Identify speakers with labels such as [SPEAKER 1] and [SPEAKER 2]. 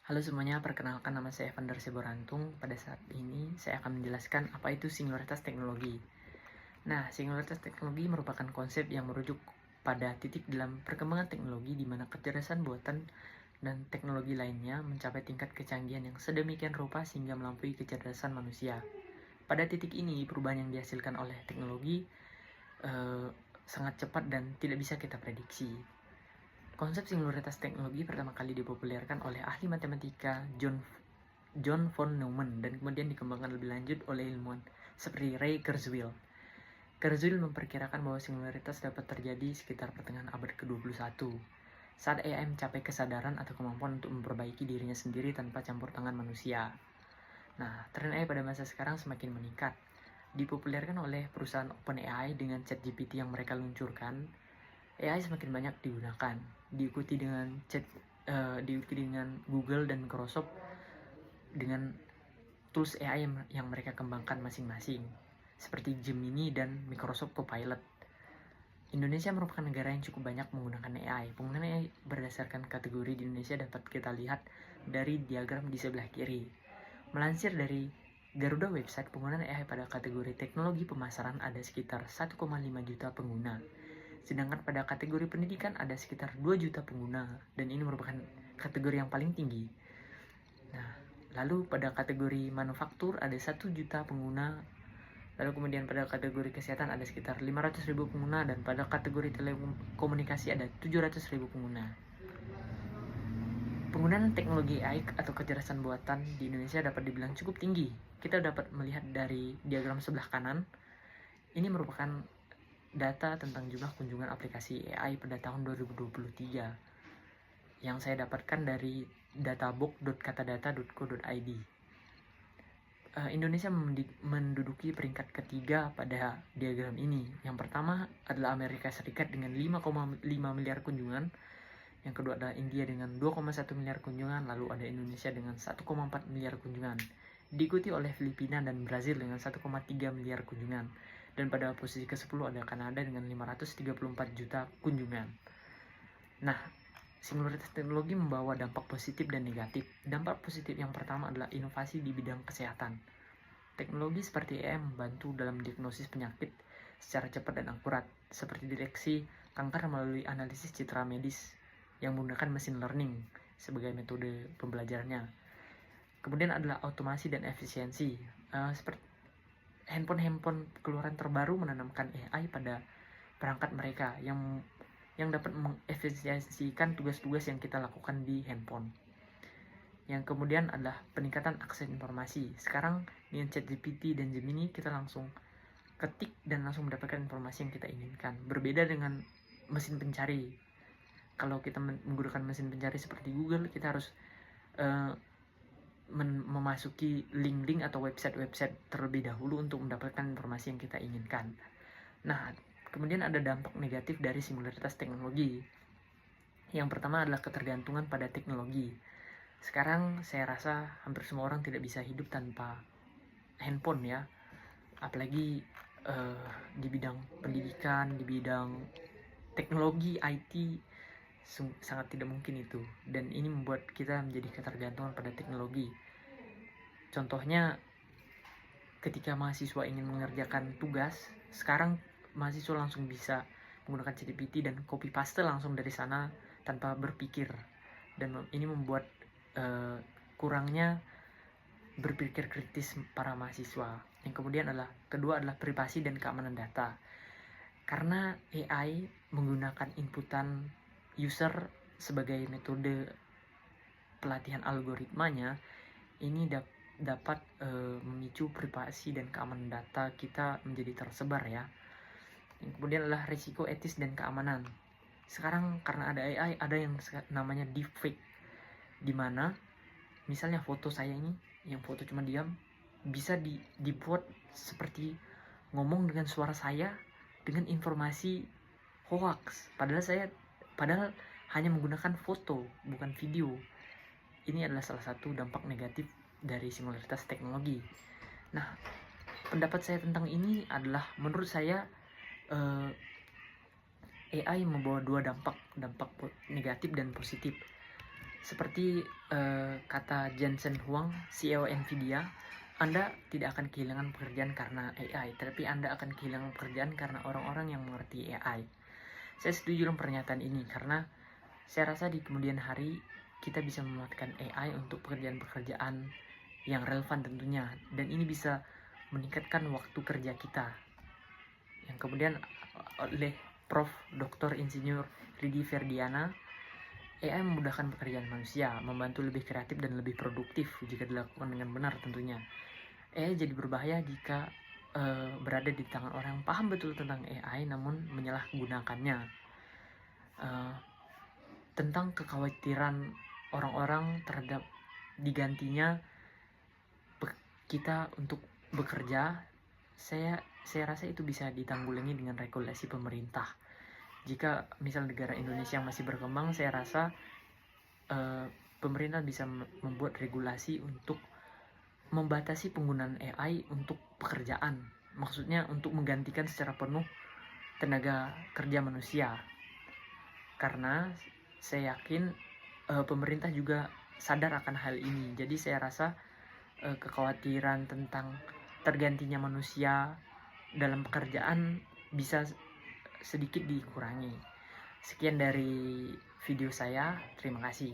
[SPEAKER 1] Halo semuanya, perkenalkan nama saya Evander Siborantung. Pada saat ini saya akan menjelaskan apa itu singularitas teknologi. Nah, singularitas teknologi merupakan konsep yang merujuk pada titik dalam perkembangan teknologi di mana kecerdasan buatan dan teknologi lainnya mencapai tingkat kecanggihan yang sedemikian rupa sehingga melampaui kecerdasan manusia. Pada titik ini, perubahan yang dihasilkan oleh teknologi sangat cepat dan tidak bisa kita prediksi. Konsep singularitas teknologi pertama kali dipopulerkan oleh ahli matematika John von Neumann dan kemudian dikembangkan lebih lanjut oleh ilmuwan seperti Ray Kurzweil. Kurzweil memperkirakan bahwa singularitas dapat terjadi sekitar pertengahan abad ke-21 saat AI mencapai kesadaran atau kemampuan untuk memperbaiki dirinya sendiri tanpa campur tangan manusia. Nah, tren AI pada masa sekarang semakin meningkat. Dipopulerkan oleh perusahaan OpenAI dengan ChatGPT yang mereka luncurkan, AI semakin banyak digunakan, diikuti dengan Google dan Microsoft dengan tools AI yang mereka kembangkan masing-masing, seperti Gemini dan Microsoft Copilot. Indonesia merupakan negara yang cukup banyak menggunakan AI. Penggunaan AI berdasarkan kategori di Indonesia dapat kita lihat dari diagram di sebelah kiri. Melansir dari Garuda Website, penggunaan AI pada kategori teknologi pemasaran ada sekitar 1,5 juta pengguna. Sedangkan pada kategori pendidikan ada sekitar 2 juta pengguna, dan ini merupakan kategori yang paling tinggi. Nah, lalu pada kategori manufaktur ada 1 juta pengguna, lalu kemudian pada kategori kesehatan ada sekitar 500.000 pengguna, dan pada kategori telekomunikasi ada 700.000 pengguna. Penggunaan teknologi AI atau kecerdasan buatan di Indonesia dapat dibilang cukup tinggi. Kita dapat melihat dari diagram sebelah kanan, ini merupakan data tentang jumlah kunjungan aplikasi AI pada tahun 2023 yang saya dapatkan dari databox.katadata.co.id. Indonesia menduduki peringkat ketiga pada diagram ini. Yang pertama adalah Amerika Serikat dengan 5,5 miliar kunjungan. Yang kedua adalah India dengan 2,1 miliar kunjungan. Lalu ada Indonesia dengan 1,4 miliar kunjungan. Diikuti oleh Filipina dan Brazil dengan 1,3 miliar kunjungan. Dan pada posisi ke-10 ada Kanada dengan 534 juta kunjungan. Nah, singularitas teknologi membawa dampak positif dan negatif. Dampak positif yang pertama adalah inovasi di bidang kesehatan. Teknologi seperti AI membantu dalam diagnosis penyakit secara cepat dan akurat, seperti deteksi kanker melalui analisis citra medis yang menggunakan machine learning sebagai metode pembelajarannya. Kemudian adalah otomasi dan efisiensi. Seperti handphone keluaran terbaru menanamkan AI pada perangkat mereka yang dapat mengefisiensikan tugas-tugas yang kita lakukan di handphone. Yang kemudian adalah peningkatan akses informasi. Sekarang dengan ChatGPT dan Gemini kita langsung ketik dan langsung mendapatkan informasi yang kita inginkan. Berbeda dengan mesin pencari. Kalau kita menggunakan mesin pencari seperti Google, kita harus memasuki link-link atau website-website terlebih dahulu untuk mendapatkan informasi yang kita inginkan. Nah, kemudian ada dampak negatif dari singularitas teknologi. Yang pertama adalah ketergantungan pada teknologi. Sekarang saya rasa hampir semua orang tidak bisa hidup tanpa handphone ya. Apalagi di bidang pendidikan, di bidang teknologi, IT, sangat tidak mungkin itu. Dan ini membuat kita menjadi ketergantungan pada teknologi. Contohnya, ketika mahasiswa ingin mengerjakan tugas, sekarang mahasiswa langsung bisa menggunakan ChatGPT dan copy paste langsung dari sana tanpa berpikir, dan ini membuat kurangnya berpikir kritis para mahasiswa. Yang kemudian kedua adalah privasi dan keamanan data. Karena AI menggunakan inputan user sebagai metode pelatihan algoritmanya, ini dapat memicu privasi dan keamanan data kita menjadi tersebar ya. Yang kemudian adalah risiko etis dan keamanan. Sekarang karena ada AI, ada yang namanya deepfake, dimana misalnya foto saya ini, yang foto cuma diam, bisa dibuat seperti ngomong dengan suara saya dengan informasi hoax, padahal hanya menggunakan foto bukan video. Ini adalah salah satu dampak negatif dari singularitas teknologi. Nah, pendapat saya tentang ini adalah, menurut saya AI membawa dua dampak negatif dan positif. Seperti kata Jensen Huang, CEO Nvidia, Anda tidak akan kehilangan pekerjaan karena AI, tapi Anda akan kehilangan pekerjaan karena orang-orang yang mengerti AI. Saya setuju dengan pernyataan ini karena saya rasa di kemudian hari kita bisa memanfaatkan AI untuk pekerjaan-pekerjaan yang relevan tentunya, dan ini bisa meningkatkan waktu kerja kita. Yang kemudian oleh Prof. Dr. Insinyur Ridi Ferdiana, AI memudahkan pekerjaan manusia, membantu lebih kreatif dan lebih produktif jika dilakukan dengan benar tentunya. AI jadi berbahaya jika berada di tangan orang yang paham betul tentang AI namun menyalahgunakannya. Tentang kekhawatiran orang-orang terhadap digantinya kita untuk bekerja, saya rasa itu bisa ditanggulangi dengan regulasi pemerintah. Jika misal negara Indonesia masih berkembang, saya rasa pemerintah bisa membuat regulasi untuk membatasi penggunaan AI untuk pekerjaan. Maksudnya untuk menggantikan secara penuh tenaga kerja manusia. Karena saya yakin pemerintah juga sadar akan hal ini. Jadi saya rasa kekhawatiran tentang tergantinya manusia dalam pekerjaan bisa sedikit dikurangi. Sekian dari video saya, terima kasih.